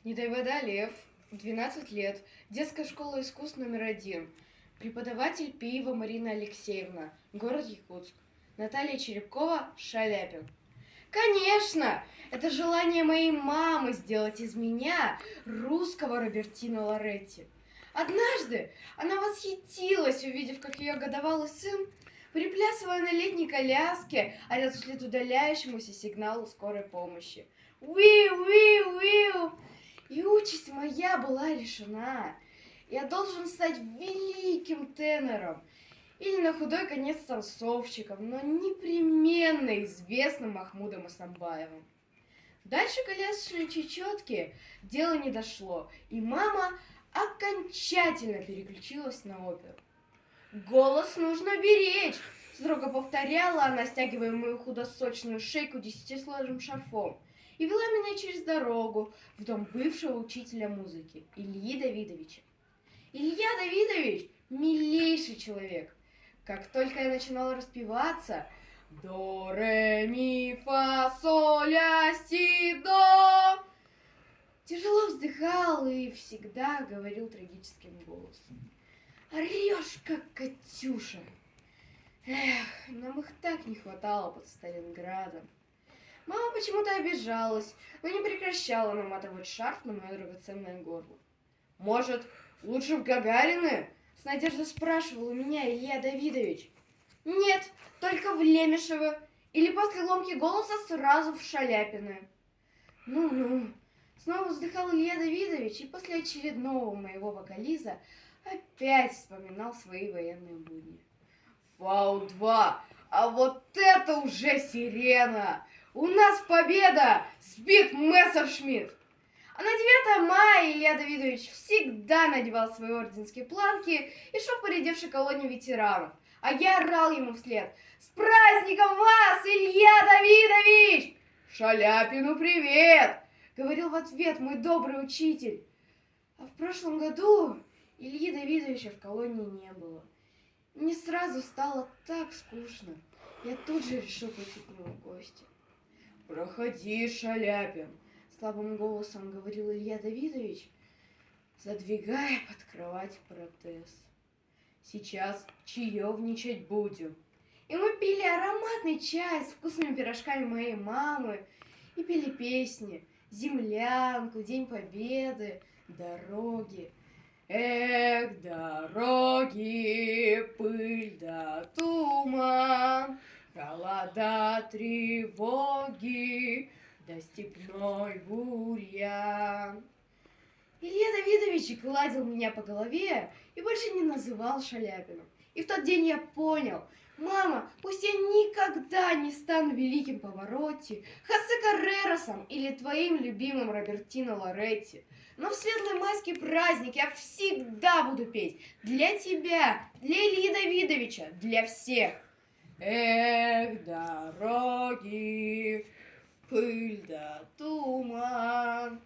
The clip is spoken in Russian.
Недоводолев, 12 лет, детская школа искусств №1, преподаватель Пиева Марина Алексеевна, город Якутск, Наталья Черепкова, Шаляпин. Конечно, это желание моей мамы сделать из меня русского Робертино Лоретти. Однажды она восхитилась, увидев, как ее годовалый сын, приплясывая на летней коляске, орет вслед удаляющемуся сигналу скорой помощи. Уиу, уиу, уиу! И участь моя была решена. Я должен стать великим тенором или на худой конец танцовщиком, но непременно известным Махмудом Асамбаевым. Дальше колясочные чечетки дело не дошло, и мама окончательно переключилась на оперу. «Голос нужно беречь!» — строго повторяла она, стягивая мою худосочную шейку 10-слойным шарфом, и вела меня через дорогу в дом бывшего учителя музыки Ильи Давидовича. Илья Давидович — милейший человек. Как только я начинала распеваться «До, ре, ми, фа, соль, ля, си, до», тяжело вздыхал и всегда говорил трагическим голосом: «Орешь, как Катюша!» Эх, нам их так не хватало под Сталинградом. Мама почему-то обижалась, но не прекращала наматывать шарф на мое драгоценное горло. «Может, лучше в Гагарины?» — с надеждой спрашивал у меня Илья Давидович. «Нет, только в Лемешево. Или после ломки голоса сразу в Шаляпины». «Ну-ну», — снова вздыхал Илья Давидович, и после очередного моего вокализа опять вспоминал свои военные будни. «Фау-2, а вот это уже сирена! У нас победа! Сбит Мессершмитт!» А на 9 мая Илья Давидович всегда надевал свои орденские планки и шел в поредевшей колонне ветеранов. А я орал ему вслед: «С праздником вас, Илья Давидович!» «Шаляпину привет!» — говорил в ответ мой добрый учитель. А в прошлом году Ильи Давидовича в колонии не было. Мне сразу стало так скучно. Я тут же решил пойти к нему в гости. «Проходи, Шаляпин!» — слабым голосом говорил Илья Давидович, задвигая под кровать протез. «Сейчас чаевничать будем». И мы пили ароматный чай с вкусными пирожками моей мамы и пели песни: «Землянку», «День Победы», «Дороги». Эх, дороги, пыль да туман, холода, тревоги, да степной бурьян. Илья Давидович гладил меня по голове и больше не называл Шаляпиным. И в тот день я понял: мама, пусть я никогда не стану великим Паваротти, Хосе Каррерасом или твоим любимым Робертино Лоретти, но в светлый майский праздник я всегда буду петь для тебя, для Ильи Давидовича, для всех. Эх, дороги, пыль да туман,